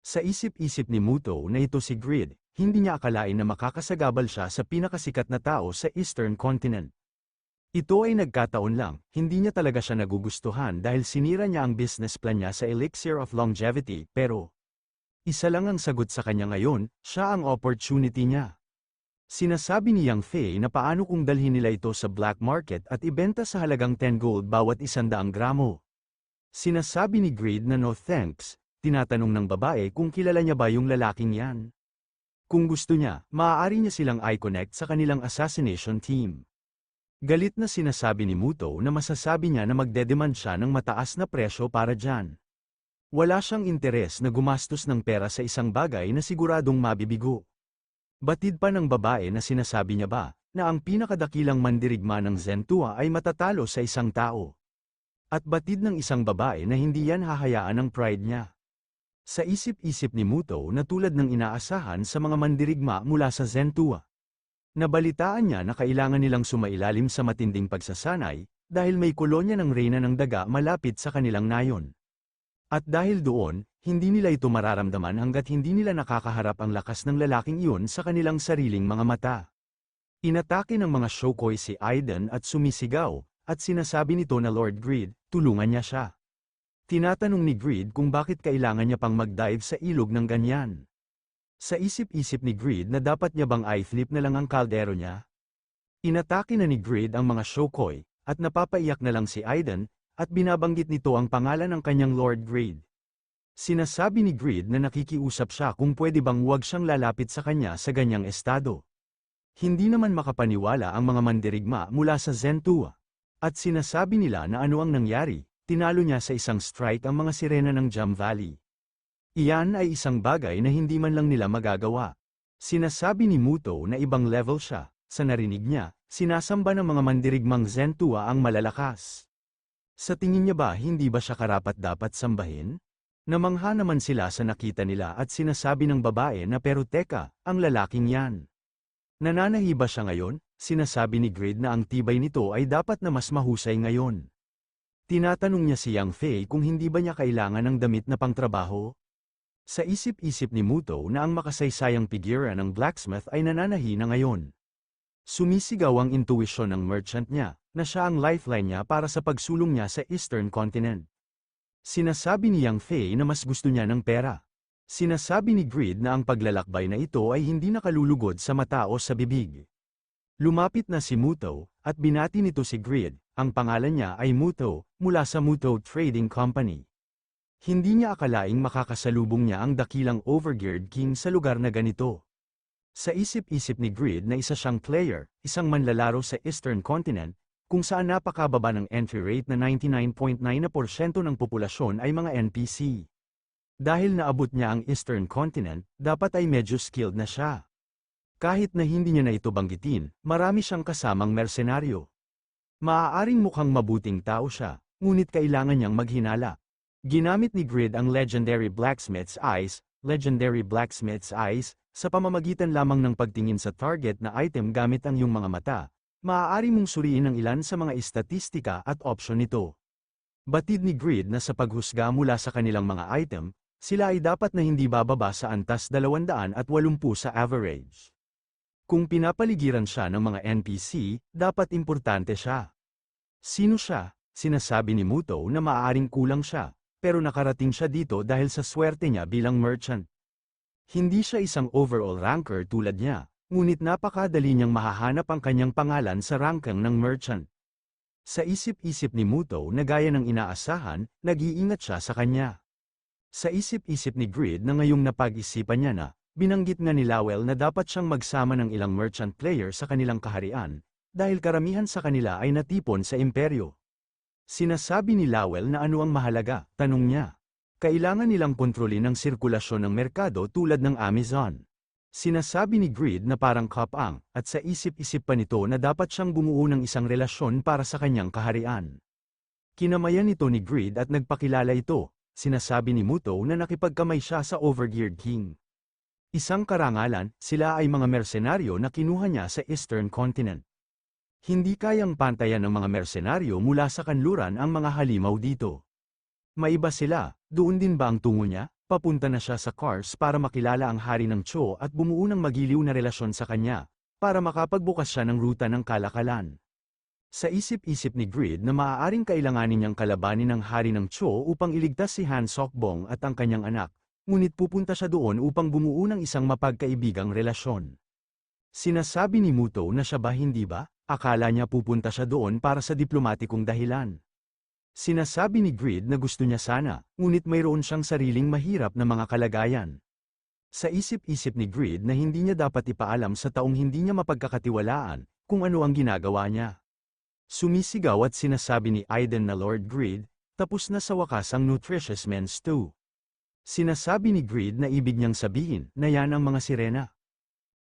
Sa isip-isip ni Muto na ito si Grid, hindi niya akalain na makakasagabal siya sa pinakasikat na tao sa Eastern Continent. Ito ay nagkataon lang, hindi niya talaga siya nagugustuhan dahil sinira niya ang business plan niya sa Elixir of Longevity, pero isa lang ang sagot sa kanya ngayon, siya ang opportunity niya. Sinasabi ni Yang Fei na paano kung dalhin nila ito sa black market at ibenta sa halagang 10 gold bawat 100 gramo. Sinasabi ni Grid na no thanks, tinatanong ng babae kung kilala niya ba yung lalaking yan. Kung gusto niya, maaari niya silang i-connect sa kanilang assassination team. Galit na sinasabi ni Muto na masasabi niya na magdedemand siya ng mataas na presyo para dyan. Wala siyang interes na gumastos ng pera sa isang bagay na siguradong mabibigo. Batid pa ng babae na sinasabi niya ba, na ang pinakadakilang mandirigma ng Zentua ay matatalo sa isang tao. At batid ng isang babae na hindi yan hahayaan ng pride niya. Sa isip-isip ni Muto na tulad ng inaasahan sa mga mandirigma mula sa Zentua. Nabalitaan niya na kailangan nilang sumailalim sa matinding pagsasanay, dahil may kolonya ng reyna ng daga malapit sa kanilang nayon. At dahil doon, hindi nila ito mararamdaman hanggat hindi nila nakakaharap ang lakas ng lalaking iyon sa kanilang sariling mga mata. Inatake ng mga Shokoi si Aiden at sumisigaw, at sinasabi nito na Lord Grid, tulungan niya siya. Tinatanong ni Grid kung bakit kailangan niya pang mag-dive sa ilog ng ganyan. Sa isip-isip ni Grid na dapat niya bang i-flip na lang ang kaldero niya. Inatake na ni Grid ang mga Shokoi, at napapaiyak na lang si Aiden, at binabanggit nito ang pangalan ng kanyang Lord Grid. Sinasabi ni Grid na nakikiusap siya kung pwede bang huwag siyang lalapit sa kanya sa ganyang estado. Hindi naman makapaniwala ang mga mandirigma mula sa Zentua. At sinasabi nila na ano ang nangyari, tinalo niya sa isang strike ang mga sirena ng Jam Valley. Iyan ay isang bagay na hindi man lang nila magagawa. Sinasabi ni Muto na ibang level siya, sa narinig niya, sinasamba ng mga mandirigmang Zentua ang malalakas. Sa tingin niya ba hindi ba siya karapat-dapat sambahin? Namangha naman sila sa nakita nila at sinasabi ng babae na pero teka, ang lalaking yan. Nananahi ba siya ngayon? Sinasabi ni Grid na ang tibay nito ay dapat na mas mahusay ngayon. Tinatanong niya si Yang Fei kung hindi ba niya kailangan ng damit na pangtrabaho. Sa isip-isip ni Muto na ang makasaysayang figura ng blacksmith ay nananahi na ngayon. Sumisigaw ang intuition ng merchant niya, na siya ang lifeline niya para sa pagsulong niya sa Eastern Continent. Sinasabi ni Yang Fei na mas gusto niya ng pera. Sinasabi ni Grid na ang paglalakbay na ito ay hindi nakalulugod sa mata o sa bibig. Lumapit na si Muto, at binati nito si Grid, ang pangalan niya ay Muto, mula sa Muto Trading Company. Hindi niya akalaing makakasalubong niya ang dakilang Overgeared King sa lugar na ganito. Sa isip-isip ni Grid na isa siyang player, isang manlalaro sa Eastern Continent, kung saan napakababa ng entry rate na 99.9% ng populasyon ay mga NPC. Dahil naabot niya ang Eastern Continent, dapat ay medyo skilled na siya. Kahit na hindi niya na ito banggitin, marami siyang kasamang mersenaryo. Maaaring mukhang mabuting tao siya, ngunit kailangan niyang maghinala. Ginamit ni Grid ang Legendary Blacksmith's Eyes, sa pamamagitan lamang ng pagtingin sa target na item gamit ang iyong mga mata. Maaari mong suriin ang ilan sa mga istatistika at opsyon nito. Batid ni Grid na sa paghusga mula sa kanilang mga item, sila ay dapat na hindi bababa sa antas 280 sa average. Kung pinapaligiran siya ng mga NPC, dapat importante siya. Sino siya? Sinasabi ni Muto na maaaring kulang siya, pero nakarating siya dito dahil sa swerte niya bilang merchant. Hindi siya isang overall ranker tulad niya, ngunit napakadali niyang mahahanap ang kanyang pangalan sa ranking ng merchant. Sa isip-isip ni Muto na gaya ng inaasahan, nag-iingat siya sa kanya. Sa isip-isip ni Grid na ngayong napag-isipan niya na, binanggit nga ni Lowell na dapat siyang magsama ng ilang merchant player sa kanilang kaharian, dahil karamihan sa kanila ay natipon sa imperyo. Sinasabi ni Lowell na ano ang mahalaga, tanong niya. Kailangan nilang kontrolin ang sirkulasyon ng merkado tulad ng Amazon. Sinasabi ni Grid na parang kapang, at sa isip-isip pa nito na dapat siyang bumuo ng isang relasyon para sa kanyang kaharian. Kinamayan nito ni Grid at nagpakilala ito, sinasabi ni Muto na nakipagkamay siya sa Overgeared King. Isang karangalan, sila ay mga mersenaryo na kinuha niya sa Eastern Continent. Hindi kayang pantayan ng mga mersenaryo mula sa kanluran ang mga halimaw dito. Maiba sila, doon din ba ang tungo niya? Papunta na siya sa Kars para makilala ang hari ng Cho at bumuo ng magiliw na relasyon sa kanya, para makapagbukas siya ng ruta ng kalakalan. Sa isip-isip ni Grid na maaaring kailanganin niyang kalabanin ang hari ng Cho upang iligtas si Han Sokbong at ang kanyang anak, ngunit pupunta siya doon upang bumuo ng isang mapagkaibigang relasyon. Sinasabi ni Muto na siya ba hindi ba? Akala niya pupunta siya doon para sa diplomatikong dahilan. Sinasabi ni Grid na gusto niya sana, ngunit mayroon siyang sariling mahirap na mga kalagayan. Sa isip-isip ni Grid na hindi niya dapat ipaalam sa taong hindi niya mapagkakatiwalaan, kung ano ang ginagawa niya. Sumisigaw at sinasabi ni Aiden na Lord Grid, tapos na sa wakas ang nutritious men's stew. Sinasabi ni Grid na ibig niyang sabihin na yan ang mga sirena.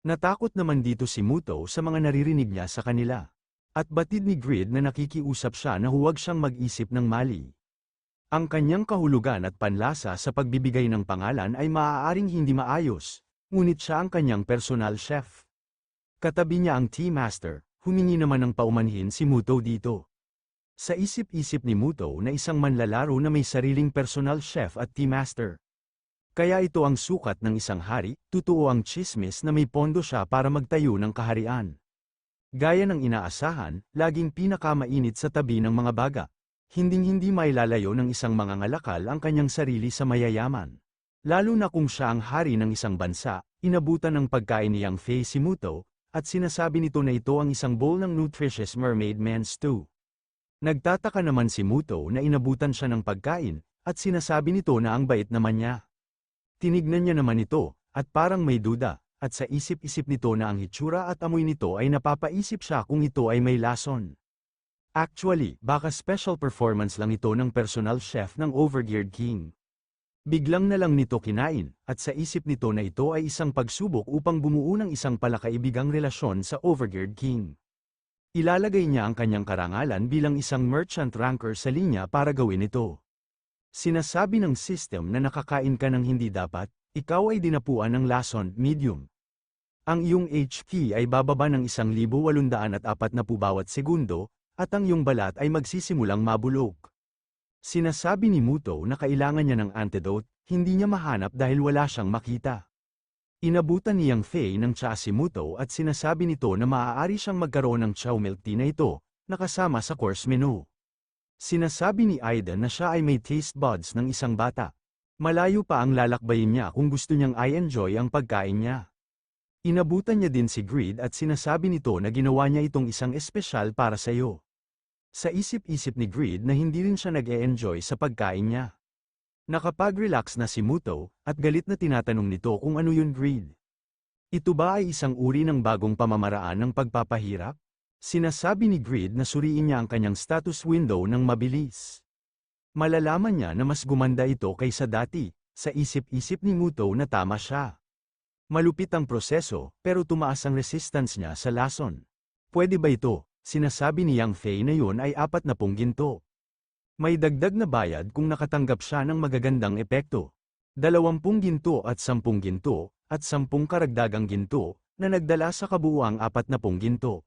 Natakot naman dito si Muto sa mga naririnig niya sa kanila. At batid ni Grid na nakikiusap siya na huwag siyang mag-isip ng mali. Ang kanyang kahulugan at panlasa sa pagbibigay ng pangalan ay maaaring hindi maayos, ngunit siya ang kanyang personal chef. Katabi niya ang tea master, humingi naman ng paumanhin si Muto dito. Sa isip-isip ni Muto na isang manlalaro na may sariling personal chef at tea master. Kaya ito ang sukat ng isang hari, totoo ang chismis na may pondo siya para magtayo ng kaharian. Gaya ng inaasahan, laging pinakamainit sa tabi ng mga baga. Hinding-hindi mailalayo ng isang mangangalakal ang kanyang sarili sa mayayaman. Lalo na kung siya ang hari ng isang bansa, inabutan ng pagkain ni Yang Fei si Muto, at sinasabi nito na ito ang isang bowl ng nutritious mermaid men's stew. Nagtataka naman si Muto na inabutan siya ng pagkain, at sinasabi nito na ang bait naman niya. Tinignan niya naman ito, at parang may duda. At sa isip-isip nito na ang hitsura at amoy nito ay napapaisip siya kung ito ay may lason. Actually, baka special performance lang ito ng personal chef ng Overgeared King. Biglang na lang nito kinain, at sa isip nito na ito ay isang pagsubok upang bumuo ng isang palakaibigang relasyon sa Overgeared King. Ilalagay niya ang kanyang karangalan bilang isang merchant ranker sa linya para gawin ito. Sinasabi ng system na nakakain ka ng hindi dapat, ikaw ay dinapuan ng lason, medium. Ang iyong HP ay bababa ng 1,840 bawat segundo, at ang iyong balat ay magsisimulang mabulok. Sinasabi ni Muto na kailangan niya ng antidote, hindi niya mahanap dahil wala siyang makita. Inabutan ni Yang Fei ng tsa si Muto at sinasabi nito na maaari siyang magkaroon ng chow milk tea na ito, nakasama sa course menu. Sinasabi ni Aiden na siya ay may taste buds ng isang bata. Malayo pa ang lalakbayin niya kung gusto niyang i-enjoy ang pagkain niya. Inabutan niya din si Grid at sinasabi nito na ginawa niya itong isang espesyal para sa iyo. Sa isip-isip ni Grid na hindi rin siya nag-e-enjoy sa pagkain niya. Nakapag-relax na si Muto, at galit na tinatanong nito kung ano yun Grid. Ito ba ay isang uri ng bagong pamamaraan ng pagpapahirap? Sinasabi ni Grid na suriin niya ang kanyang status window ng mabilis. Malalaman niya na mas gumanda ito kaysa dati, sa isip-isip ni Muto na tama siya. Malupit ang proseso, pero tumaas ang resistance niya sa lason. Pwede ba ito? Sinasabi ni Yang Fei na yun ay 40 ginto. May dagdag na bayad kung nakatanggap siya ng magagandang epekto. 20 ginto at 10 ginto, at 10 karagdagang ginto, na nagdala sa kabuuang 40 ginto.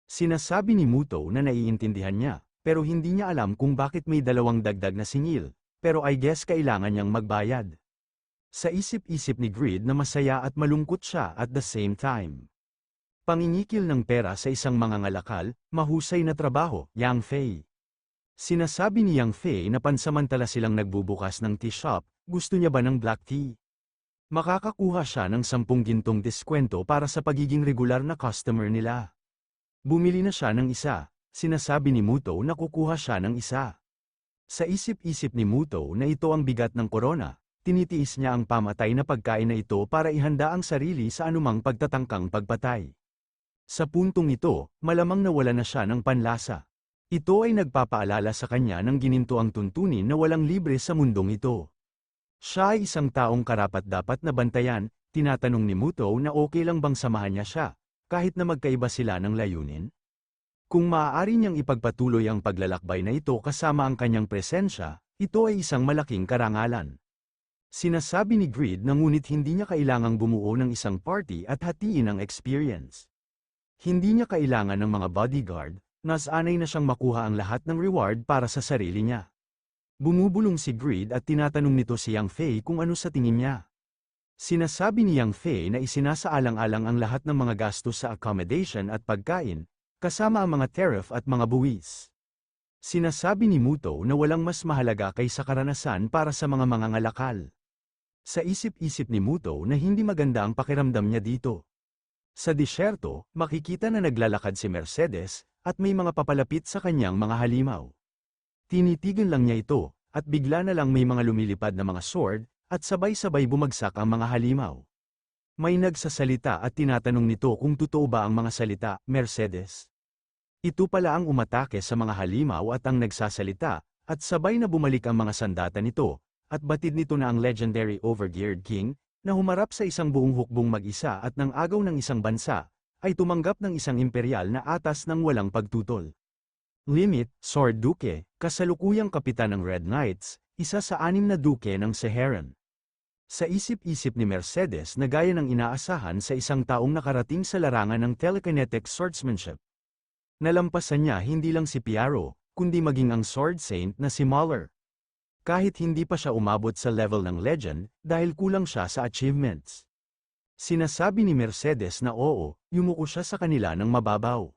Sinasabi ni Muto na naiintindihan niya. Pero hindi niya alam kung bakit may 2 dagdag na singil, pero I guess kailangan niyang magbayad. Sa isip-isip ni Grid na masaya at malungkot siya at the same time. Pangingikil ng pera sa isang mangangalakal, mahusay na trabaho, Yang Fei. Sinasabi ni Yang Fei na pansamantala silang nagbubukas ng tea shop, gusto niya ba ng black tea? Makakakuha siya ng 10 gintong diskwento para sa pagiging regular na customer nila. Bumili na siya ng isa. Sinasabi ni Muto na kukuha siya ng isa. Sa isip-isip ni Muto na ito ang bigat ng korona, tinitiis niya ang pamatay na pagkain na ito para ihanda ang sarili sa anumang pagtatangkang pagpatay. Sa puntong ito, malamang nawala na siya ng panlasa. Ito ay nagpapaalala sa kanya ng ginintoang tuntunin na walang libre sa mundong ito. Siya ay isang taong karapat-dapat na bantayan, tinatanong ni Muto na okay lang bang samahan niya siya, kahit na magkaiba sila ng layunin? Kung maaari niyang ipagpatuloy ang paglalakbay na ito kasama ang kanyang presensya, ito ay isang malaking karangalan. Sinasabi ni Grid na ngunit hindi niya kailangang bumuo ng isang party at hatiin ang experience. Hindi niya kailangan ng mga bodyguard, nasanay na siyang makuha ang lahat ng reward para sa sarili niya. Bumubulong si Grid at tinatanong nito si Yang Fei kung ano sa tingin niya. Sinasabi ni Yang Fei na isinasaalang-alang ang lahat ng mga gastos sa accommodation at pagkain, kasama ang mga tariff at mga buwis. Sinasabi ni Muto na walang mas mahalaga kaysa karanasan para sa mga mangangalakal. Sa isip-isip ni Muto na hindi maganda ang pakiramdam niya dito. Sa disyerto, makikita na naglalakad si Mercedes, at may mga papalapit sa kanyang mga halimaw. Tinitigan lang niya ito, at bigla na lang may mga lumilipad na mga sword, at sabay-sabay bumagsak ang mga halimaw. May nagsasalita at tinatanong nito kung totoo ba ang mga salita, Mercedes. Ito pala ang umatake sa mga halimaw at ang nagsasalita, at sabay na bumalik ang mga sandata nito, at batid nito na ang legendary Overgeared King, na humarap sa isang buong hukbong mag-isa at ng agaw ng isang bansa, ay tumanggap ng isang imperial na atas ng walang pagtutol. Limit, Sword Duke, kasalukuyang kapitan ng Red Knights, isa sa 6 na duke ng Seheran. Sa isip-isip ni Mercedes na gaya ng inaasahan sa isang taong nakarating sa larangan ng telekinetic swordsmanship. Nalampasan niya hindi lang si Piaro, kundi maging ang Sword Saint na si Mahler. Kahit hindi pa siya umabot sa level ng legend, dahil kulang siya sa achievements. Sinasabi ni Mercedes na oo, yumuko siya sa kanila ng mababaw.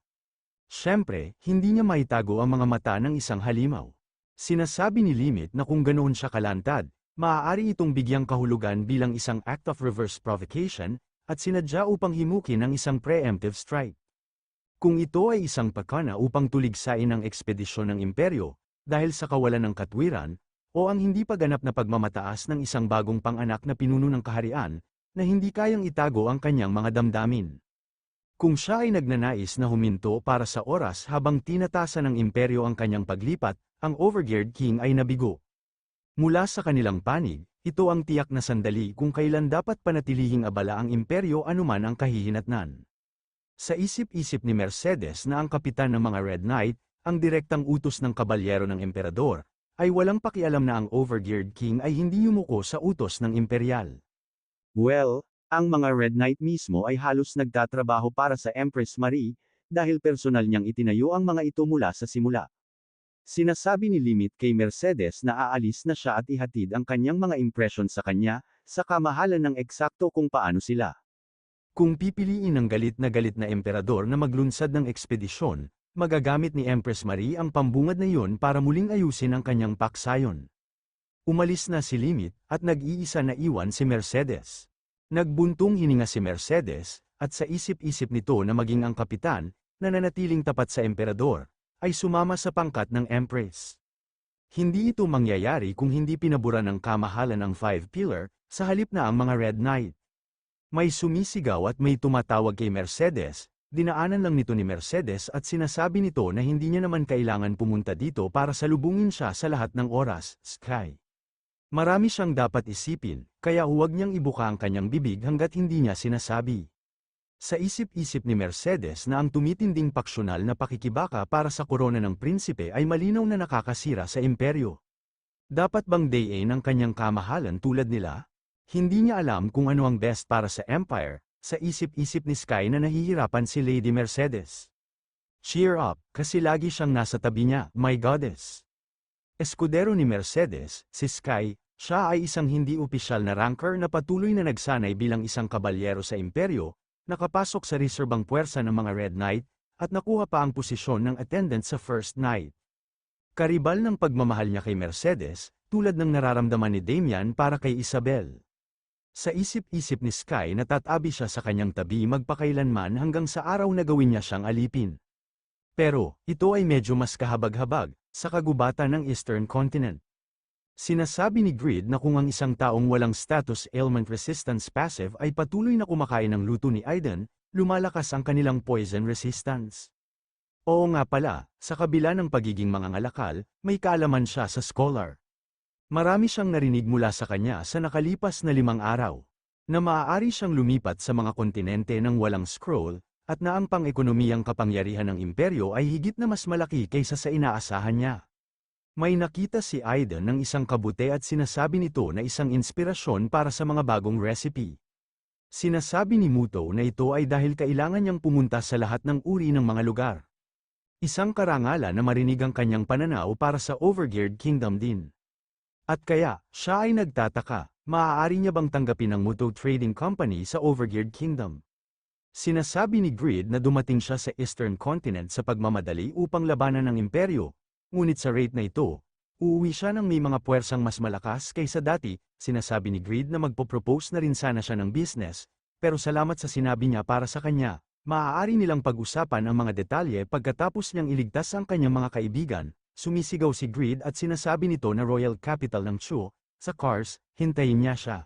Siyempre, hindi niya maitago ang mga mata ng isang halimaw. Sinasabi ni Limit na kung ganoon siya kalantad, maaari itong bigyang kahulugan bilang isang act of reverse provocation, at sinadya upang himukin ang isang preemptive strike. Kung ito ay isang pakana upang tuligsain ang ekspedisyon ng imperyo, dahil sa kawalan ng katwiran, o ang hindi paganap na pagmamataas ng isang bagong panganak na pinuno ng kaharian, na hindi kayang itago ang kanyang mga damdamin. Kung siya ay nagnanais na huminto para sa oras habang tinatasan ng imperyo ang kanyang paglipat, ang Overgeared King ay nabigo. Mula sa kanilang panig, ito ang tiyak na sandali kung kailan dapat panatilihing abala ang imperyo anuman ang kahihinatnan. Sa isip-isip ni Mercedes na ang kapitan ng mga Red Knight, ang direktang utos ng kabalyero ng emperador, ay walang pakialam na ang Overgeared King ay hindi yumuko sa utos ng imperial. Well, ang mga Red Knight mismo ay halos nagtatrabaho para sa Empress Marie, dahil personal niyang itinayo ang mga ito mula sa simula. Sinasabi ni Limit kay Mercedes na aalis na siya at ihatid ang kanyang mga impresyon sa kanya, sa kamahalan ng eksakto kung paano sila. Kung pipiliin ng galit na emperador na maglunsad ng ekspedisyon, magagamit ni Empress Marie ang pambungad na iyon para muling ayusin ang kanyang paksayon. Umalis na si Limit, at nag-iisa na iwan si Mercedes. Nagbuntong hininga si Mercedes, at sa isip-isip nito na maging ang kapitan, na nanatiling tapat sa emperador, ay sumama sa pangkat ng Empress. Hindi ito mangyayari kung hindi pinabura ng kamahalan ang Five Pillar, sa halip na ang mga Red Knight. May sumisigaw at may tumatawag kay Mercedes. Dinaanan lang nito ni Mercedes at sinasabi nito na hindi niya naman kailangan pumunta dito para salubungin siya sa lahat ng oras, Sky. Marami siyang dapat isipin, kaya huwag niyang ibuka ang kanyang bibig hanggat hindi niya sinasabi. Sa isip-isip ni Mercedes na ang tumitinding paksyonal na pakikibaka para sa korona ng prinsipe ay malinaw na nakakasira sa imperyo. Dapat bang dayain ang kanyang kamahalan tulad nila? Hindi niya alam kung ano ang best para sa empire. Sa isip-isip ni Sky na nahihirapan si Lady Mercedes. Cheer up, kasi lagi siyang nasa tabi niya, my goddess. Eskudero ni Mercedes, si Sky, siya ay isang hindi opisyal na ranker na patuloy na nagsanay bilang isang kabalyero sa imperyo, nakapasok sa reserbang puwersa ng mga Red Knight, at nakuha pa ang posisyon ng attendant sa First Knight. Karibal ng pagmamahal niya kay Mercedes, tulad ng nararamdaman ni Damian para kay Isabel. Sa isip-isip ni Sky na tatabi siya sa kanyang tabi magpakailanman hanggang sa araw na gawin niya siyang alipin. Pero, ito ay medyo mas kahabag-habag, sa kagubatan ng Eastern Continent. Sinasabi ni Grid na kung ang isang taong walang status ailment resistance passive ay patuloy na kumakain ng luto ni Aiden, lumalakas ang kanilang poison resistance. Oo nga pala, sa kabila ng pagiging mangangalakal, may kaalaman siya sa scholar. Marami siyang narinig mula sa kanya sa nakalipas na 5 araw, na maaari siyang lumipat sa mga kontinente ng walang scroll, at na ang pang-ekonomiyang kapangyarihan ng imperyo ay higit na mas malaki kaysa sa inaasahan niya. May nakita si Aiden ng isang kabute at sinasabi nito na isang inspirasyon para sa mga bagong recipe. Sinasabi ni Muto na ito ay dahil kailangan niyang pumunta sa lahat ng uri ng mga lugar. Isang karangalan na marinig ang kanyang pananaw para sa Overgeared Kingdom din. At kaya, siya ay nagtataka, maaari niya bang tanggapin ang Muto Trading Company sa Overgeared Kingdom? Sinasabi ni Grid na dumating siya sa Eastern Continent sa pagmamadali upang labanan ng imperyo, ngunit sa rate na ito, uuwi siya ng may mga puwersang mas malakas kaysa dati. Sinasabi ni Grid na magpo-propose na rin sana siya ng business, pero salamat sa sinabi niya para sa kanya, maaari nilang pag-usapan ang mga detalye pagkatapos niyang iligtas ang kanyang mga kaibigan. Sumisigaw si Grid at sinasabi nito na royal capital ng Chu, sa Kars, hintayin niya siya.